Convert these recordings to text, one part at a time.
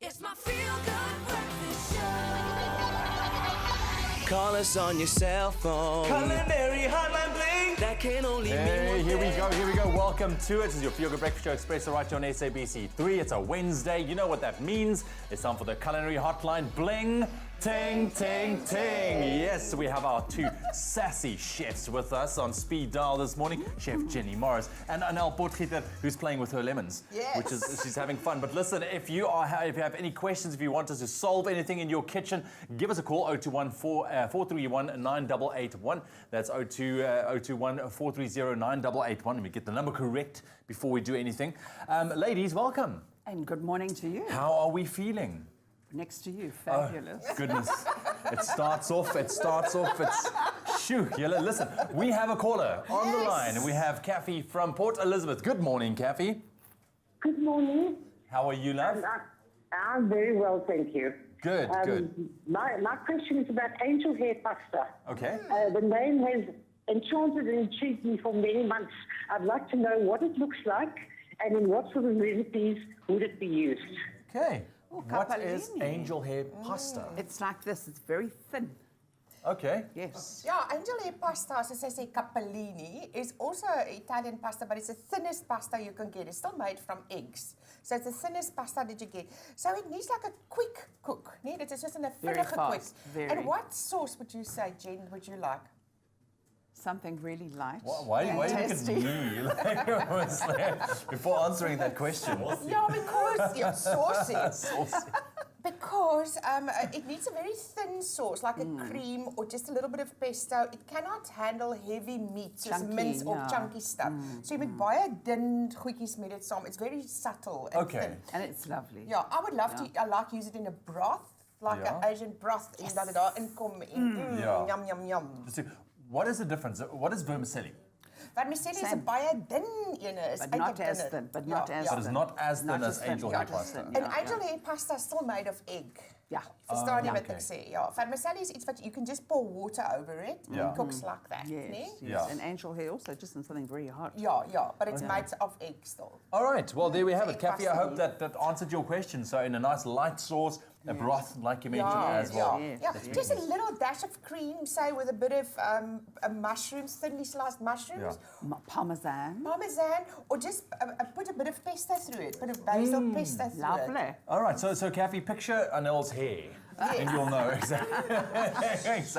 It's my feel-good breakfast show. Call us on your cell phone. Culinary Hotline Bling. That can only mean Hey, one here we thing. go. Welcome to it. This is your Feel Good Breakfast Show, Expresso right here on SABC 3. It's a Wednesday. You know what that means. It's time for the Culinary Hotline Bling. Ting, ting, ting. Yes, we have our two sassy chefs with us on speed dial this morning. Chef Jenny Morris and Anel Potgieter, who's playing with her lemons. Yes. Which is, she's having fun. But listen, if you have any questions, if you want us to solve anything in your kitchen, give us a call, 021-431-9881. That's 021-430-9881. And we get the number correct before we do anything. Ladies, welcome. And good morning to you. How are we feeling? Next to you, fabulous. Oh, goodness. It starts off, shoo. Listen, we have a caller on the line. We have Kathy from Port Elizabeth. Good morning, Kathy. Good morning. How are you, love? I'm very well, thank you. Good, good. My question is about angel hair pasta. Okay. The name has enchanted and intrigued me for many months. I'd like to know what it looks like and in what sort of recipes would it be used. Okay. Oh, What is capellini. angel hair pasta? It's like this, it's very thin. Okay. Yes. Yeah, angel hair pasta, as I say, capellini, is also Italian pasta, but it's the thinnest pasta you can get. It's still made from eggs. So it's the thinnest pasta that you get. So it needs like a quick cook. Nee, dit is just in a Very vinnige quick. fast, very. And what sauce would you say, Jen, would you like? Something really light. Why you look at tasty. me before answering that question? Yeah, because it's saucy. Saucy. Because it needs a very thin sauce, like a cream or just a little bit of pesto. It cannot handle heavy meat, soos Chunky, mince or yeah. chunky stuff. So you moet baie dun goedjies met dit saam. It's very subtle and Okay. thin. And it's lovely. Yeah, I would love to. I like use it in a broth, like Yeah. an Asian broth, en dat dit daarin kom en Ja. yum yum yum. So, what is the difference? What is vermicelli? Vermicelli is 'n Same. baie dun ene. Is But not as eintlik thin, dunner. but not Ja, as ja. But it's not as thin Not as as thin, angel not hair as pasta. thin. En Ja, angel ja. hair pasta is still made of egg. Ja. Verstaan jy wat okay. ek sê? Ja, vermicelli is iets wat you can just pour water over it and Ja. it cooks like that, Yes, nee? yes. Yeah. And angel hair also just in something very hot. Yeah, but it's made of egg still. All right. Well, there we have it. Egg Kathy, I pasta. hope that answered your question. So in a nice light sauce, a broth, like you mentioned as well. Yes, Yeah, yes, just a little dash of cream, say with a bit of mushrooms, thinly sliced mushrooms, Parmesan. parmesan, or just put a bit of pesto through it, bit of basil pesto through it. Lovely. All right. So Kathy, picture Anel's hair. And you'll know exactly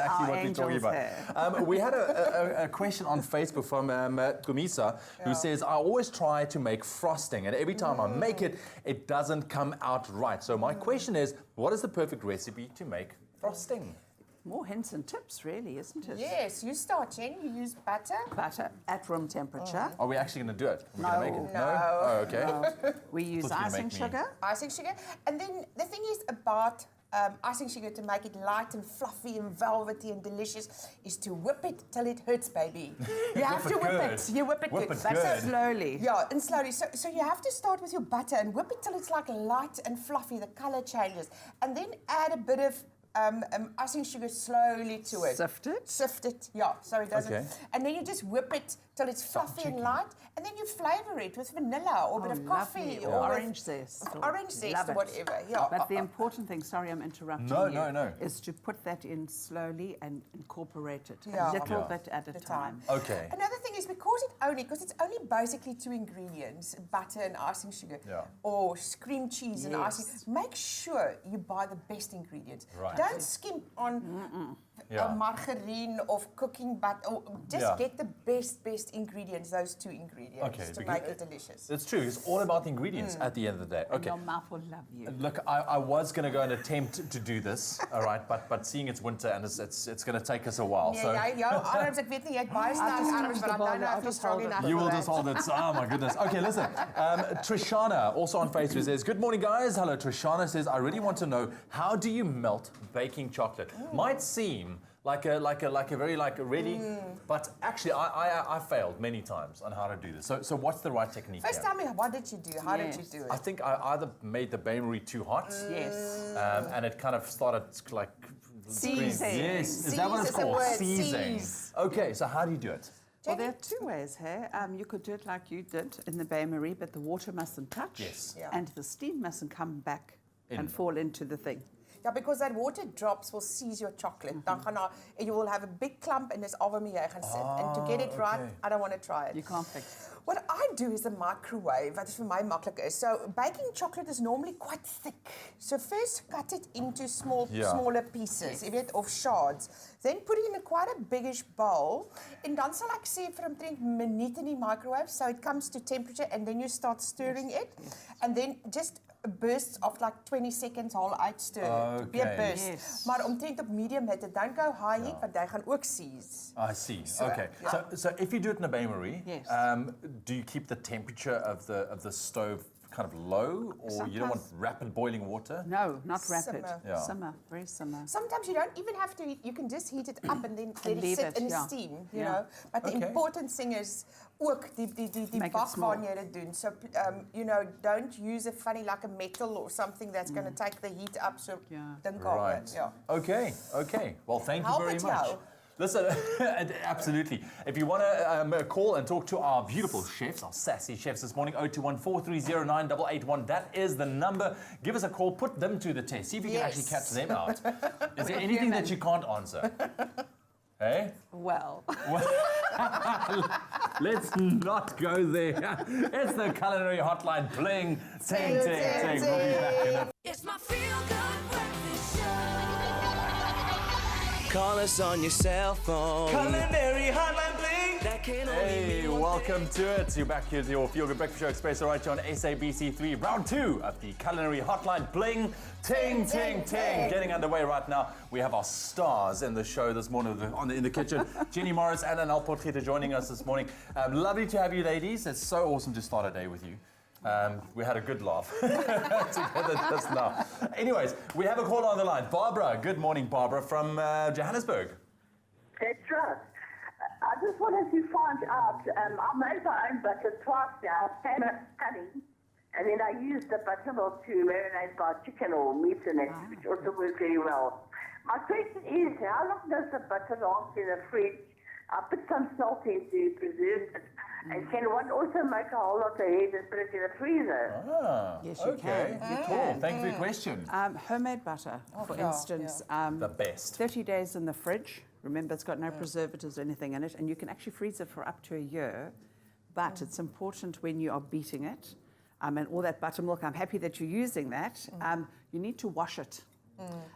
Our what we're talking angel's about. We had a question on Facebook from Gumisa, who says, I always try to make frosting, and every time I make it, it doesn't come out right. So my question is, what is the perfect recipe to make frosting? More hints and tips, really, isn't it? Yes, you start, Jen. You use butter. Butter at room temperature. Are we actually going to do it? We're No. going to make it? No. Oh, okay. We use Thought you were icing gonna make me. sugar. Icing sugar. And then the thing is about icing sugar to make it light and fluffy and velvety and delicious is to whip it till it hurts, baby. You have to whip good. it. You whip it Whip good. it That's good. Slowly. Yeah, and slowly. So you have to start with your butter and whip it till it's like light and fluffy, the color changes. And then add a bit of icing sugar slowly to it. Sift it. Sift it, yeah, so it doesn't. Okay. And then you just whip it till it's fluffy and light, and then you flavor it with vanilla or a bit of coffee Lovely. or Or with orange zest. orange zest Love or it. whatever. Yeah. But the important thing, sorry I'm interrupting No, you, no. is to put that in slowly and incorporate it Yeah. a little Yeah. bit at a The time. Okay. Another thing is because it's only basically two ingredients, butter and icing sugar, Yeah. or cream cheese and Yes. icing. Make sure you buy the best ingredients. Right. Don't skimp on Yeah. margarine or cooking butter. Or just Yeah. get the best ingredients, those two ingredients, Okay, to because make it delicious. It's true. It's all about the ingredients at the end of the day. And Okay. your mouth will love you. Look, I was going to go and attempt to do this, all right, but seeing it's winter and it's going to take us a while. So Nee, jou arms, ek weet nie, jy het baie sterk arms, but I don't know if you're strong enough you for will that. just hold it. Oh my goodness. Okay, listen. Trishana, also on Facebook, says, "Good morning, guys." Hello, Trishana says, "I really want to know, how do you melt baking chocolate?" Might seem like a very really, but actually I failed many times on how to do this. So what's the right technique? First, here? tell me, what did you do? How did you Yes. do I it? think I either made the bain-marie too hot. Yes. And it kind of started like Seizing. Yes, is that what it's Seize is the called? word, Seizing. seize. Okay, so how do you do it? Well, there are two ways here. You could do it like you did in the bain-marie, but the water mustn't touch. Yes. Yeah. And the steam mustn't come back and fall into the thing. Yeah, because that water drops will seize your chocolate. Dan gaan daar, and you will have a big clump and dis al waarmee jy gaan sit. And to get it right, okay. I don't want to try it. You can't fix. What I do is a microwave, wat is vir my maklik is. So baking chocolate is normally quite thick. So first cut it into smaller pieces, jy weet, of shards. Then put it in quite a biggish bowl. En dan sal ek sê vir omtrent 'n minuut in die microwave so it comes to temperature and then you start stirring it. And then just bursts of like 20 seconds al uitstir. Weer burst. Yes. Maar omtrent op medium hitte, don't go high heat, want jy gaan ook seize. I see. Okay. So if you do it in a bain-marie, Yes. do you keep the temperature of the stove kind of low, or you don't want rapid boiling water? No, not rapid. Simmer. Yeah. Simmer, very simmer. Sometimes you don't even have to heat, you can just heat it up and then let it leave sit it, in yeah. steam, you Yeah. know. But the Okay. important thing is ook die Make it bak small. waarna jy dit doen. So you know, don't use a funny like a metal or something that's going to take the heat up so Yeah. dink Right. yeah. Okay. Well, thank you Help very it much. jou. Listen, absolutely. If you want to call and talk to our beautiful chefs, our sassy chefs this morning, 021-430-9881, that is the number. Give us a call, put them to the test, see if you can actually catch Yes. them out. Is there anything that you can't answer? Hey? Well, Let's not go there. It's the Culinary Hotline. Bling, ting, ting, ting. We'll be back in a It's my feel-good breakfast show. Call us on your cell phone. Culinary Hotline Bling. That can only Hey, mean one welcome to it. You're back here with your Feel Good Breakfast Show Expresso right here on SABC3, round 2 of the Culinary Hotline. Bling, ting, ting, ting. Getting underway right now. We have our stars in the show this morning in the kitchen. Jenny Morris and Anal Potgieter joining us this morning. Lovely to have you ladies. It's so awesome to start a day with you. We had a good laugh together just now. Anyways, we have a caller on the line. Barbara, good morning, Barbara, from Johannesburg. That's right. I just wanted to find out, I made my own butter twice now, honey, and then I used the buttermilk to marinate my chicken or meat in it, which also works very well. My question is, how long does the butter last in the fridge? I put some salt in to preserve it. And can one also make a whole lot of head and put it in the freezer? Yes, you okay. can. You Cool. can. Thank you for your question. Homemade butter, for yeah, instance, The best. 30 days in the fridge. Remember, it's got no preservatives or anything in it, and you can actually freeze it for up to a year. But it's important when you are beating it, and all that buttermilk. I'm happy that you're using that. You need to wash it.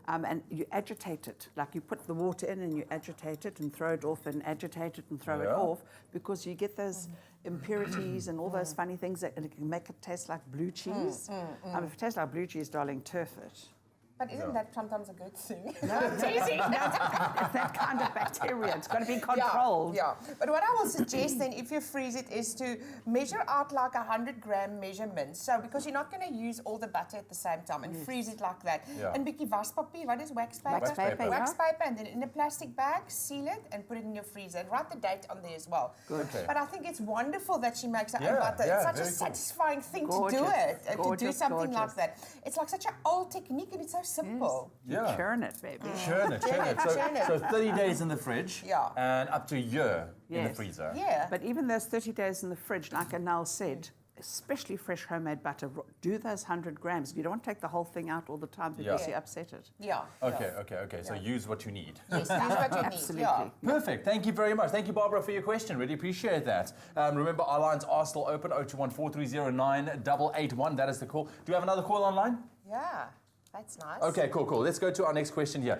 And you agitate it, like you put the water in and you agitate it and throw it off and agitate it and throw it off, because you get those impurities and all those funny things that and it can make it taste like blue cheese. If it tastes like blue cheese, darling, turf it. But isn't that sometimes a good thing? That kind of bacteria, it's got to be controlled. Yeah. But what I will suggest then, if you freeze it, is to measure out like 100-gram measurements. So because you're not going to use all the butter at the same time, and freeze it like that. Yeah. And bietjie waspapier, what is wax paper? Wax paper, Wax yeah. paper, and then in a plastic bag, seal it and put it in your freezer. And write the date on there as well. Good. Okay. But I think it's wonderful that she makes her own Yeah, butter. yeah, It's such a very cool. satisfying thing to do Gorgeous, it, and to do gorgeous, something like gorgeous. that. It's like such an old technique, and it's so simple. Yeah. Churn it, baby. Churn it. Churn it. So 30 days in the fridge Yeah. and up to a year in the Yes. freezer. Yeah. But even those 30 days in the fridge, like Anal said, especially fresh homemade butter, do those 100 grams. You don't want to take the whole thing out all the time because Yeah. you upset it. Yeah. Okay. So use what you need. Yes, use what you need. Absolutely. Yeah. Perfect. Thank you very much. Thank you, Barbara, for your question. Really appreciate that. Remember, our lines are still open, 021-430-9881. That is the call. Do we have another call online? Yeah, that's nice. Okay, cool. Let's go to our next question here.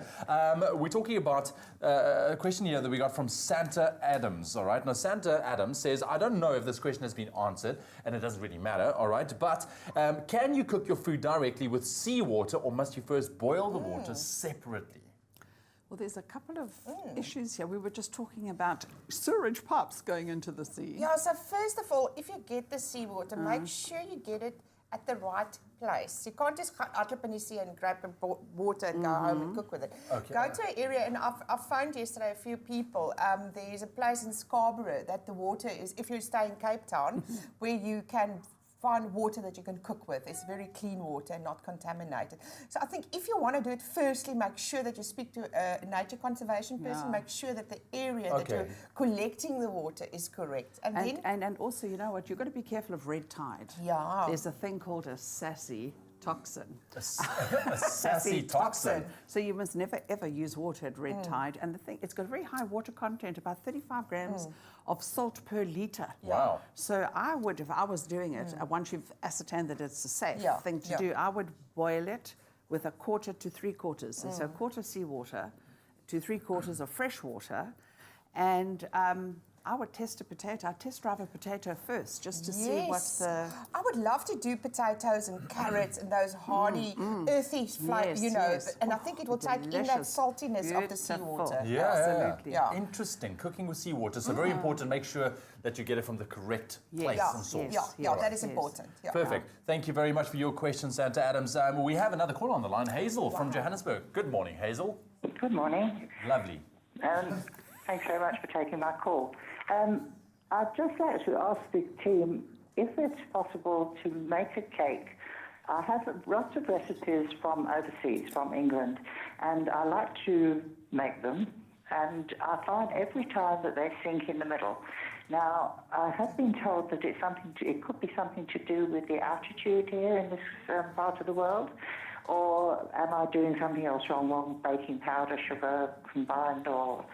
We're talking about a question here that we got from Santa Adams, all right? Now, Santa Adams says, I don't know if this question has been answered, and it doesn't really matter, all right? But can you cook your food directly with seawater, or must you first boil the water separately? Well, there's a couple of issues here. We were just talking about sewage pipes going into the sea. Yeah, so first of all, if you get the seawater, make sure you get it at the right place. You can't just out up in the sea and grab the water and go home and cook with it. Okay. Go to an area, and I found yesterday a few people, there's a place in Scarborough that the water is, if you stay in Cape Town, where you can find water that you can cook with. It's very clean water and not contaminated. So I think if you want to do it, firstly, make sure that you speak to a nature conservation person, make sure that the area that you're collecting the water is correct. And then... And also, you know what, you've got to be careful of red tide. Yeah. There's a thing called a sassy toxin. A sassy toxin. So you must never ever use water at red tide. And the thing, it's got a very high water content, about 35 grams of salt per litre. Wow. So I would, if I was doing it, once you've ascertained that it's a safe thing to do, I would boil it with 1/4 to 3/4. So 1/4 seawater to 3/4 of fresh water. And I would test a potato. I'd test drive a potato first just to see what the... I would love to do potatoes and carrots and those hardy, earthy flavors, you know. Yes. And I think it will take in that delicious. saltiness of the Beautiful. seawater. Yeah, Absolutely. Yeah. Interesting. Cooking with seawater. So very important. Make sure that you get it from the correct place Yeah, and source. yeah, that is Yes. important. Yeah. Perfect. Thank you very much for your question, Santa Adams. We have another caller on the line, Hazel from Johannesburg. Good morning, Hazel. Good morning. Lovely. Thanks very much for taking my call. I'd just like to ask the team if it's possible to make a cake. I have lots of recipes from overseas, from England, and I like to make them, and I find every time that they sink in the middle. Now, I have been told that it could be something to do with the altitude here in this part of the world, or am I doing something else wrong, baking powder, sugar combined, or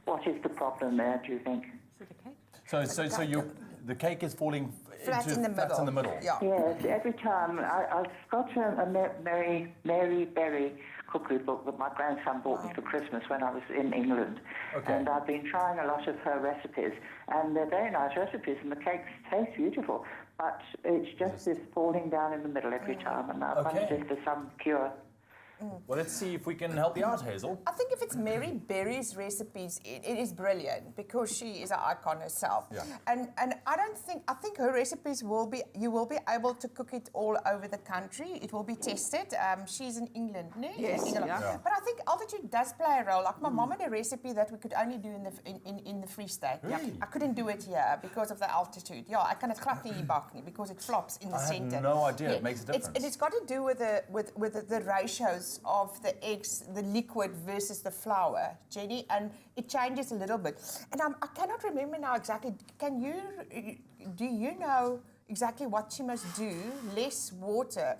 what is the problem there, do you think? So the cake is falling Flat in the middle. Yeah. Yes, every time. I've got a Mary Berry cookery book that my grandson bought me for Christmas when I was in England. Okay. And I've been trying a lot of her recipes, and they're very nice recipes, and the cakes taste beautiful. But it's just this falling down in the middle every time, and I wondered if there's some cure. Well, let's see if we can help you out, Hazel. I think if it's Mary Berry's recipes, it is brilliant because she is an icon herself. Yeah. And I think her recipes you will be able to cook it all over the country. It will be tested. She's in England, no? Yes, England. yeah. But I think altitude does play a role. Like my mom had a recipe that we could only do in the Free State. Really? I couldn't do it here because of the altitude. Yeah, I cannot klap nie baknie because it flops in the I centre. had no idea it makes a difference. It's got to do with the ratios of the eggs, the liquid versus the flour, Jenny, and it changes a little bit. And I cannot remember now exactly. Do you know exactly what she must do? Less water,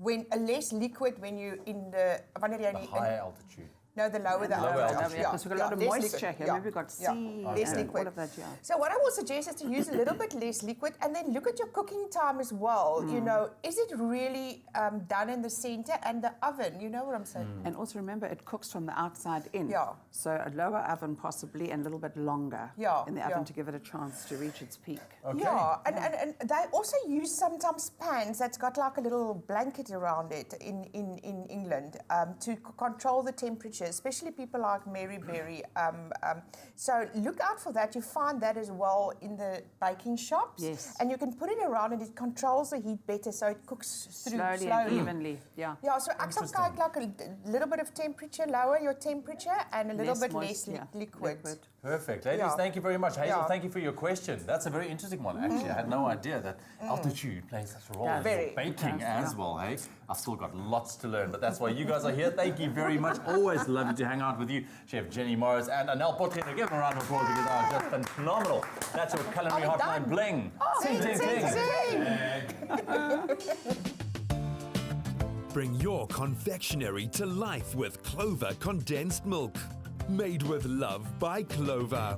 less liquid when you Higher altitude. No, the lower the Lower altitude. altitude. Because we've got a lot of less moisture liquid. here. Yeah. Maybe we've got sea less and liquid. all of that, yeah. So what I will suggest is to use a little bit less liquid and then look at your cooking time as well. You know, is it really done in the center and the oven? You know what I'm saying? And also remember, it cooks from the outside in. Yeah. So a lower oven possibly and a little bit longer Yeah, in the oven yeah. to give it a chance to reach its peak. Okay. Yeah, and they also use sometimes pans that's got like a little blanket around it in England to control the temperature, especially people like Mary Berry. So look out for that. You find that as well in the baking shops. Yes. And you can put it around and it controls the heat better so it cooks through Slowly and evenly, yeah. Yeah, so ek sal kyk like a little bit of temperature, lower your temperature and a little Less bit moist, less yeah, liquid. Perfect. Ladies, Yeah. thank you very much. Hazel, Yeah. thank you for your question. That's a very interesting one, actually. I had no idea that altitude plays such a role in Very. baking as well, hey? I've still got lots to learn, but that's why you guys are here. Thank you very much. Always lovely to hang out with you, Chef Jenny Morris and Anel Potgieter. Give them a round of applause because they are just phenomenal. That's your culinary Are we hotline done? bling. Oh, Ting, ting, ting. Bring your confectionery to life with Clover condensed milk. Made with love by Clover.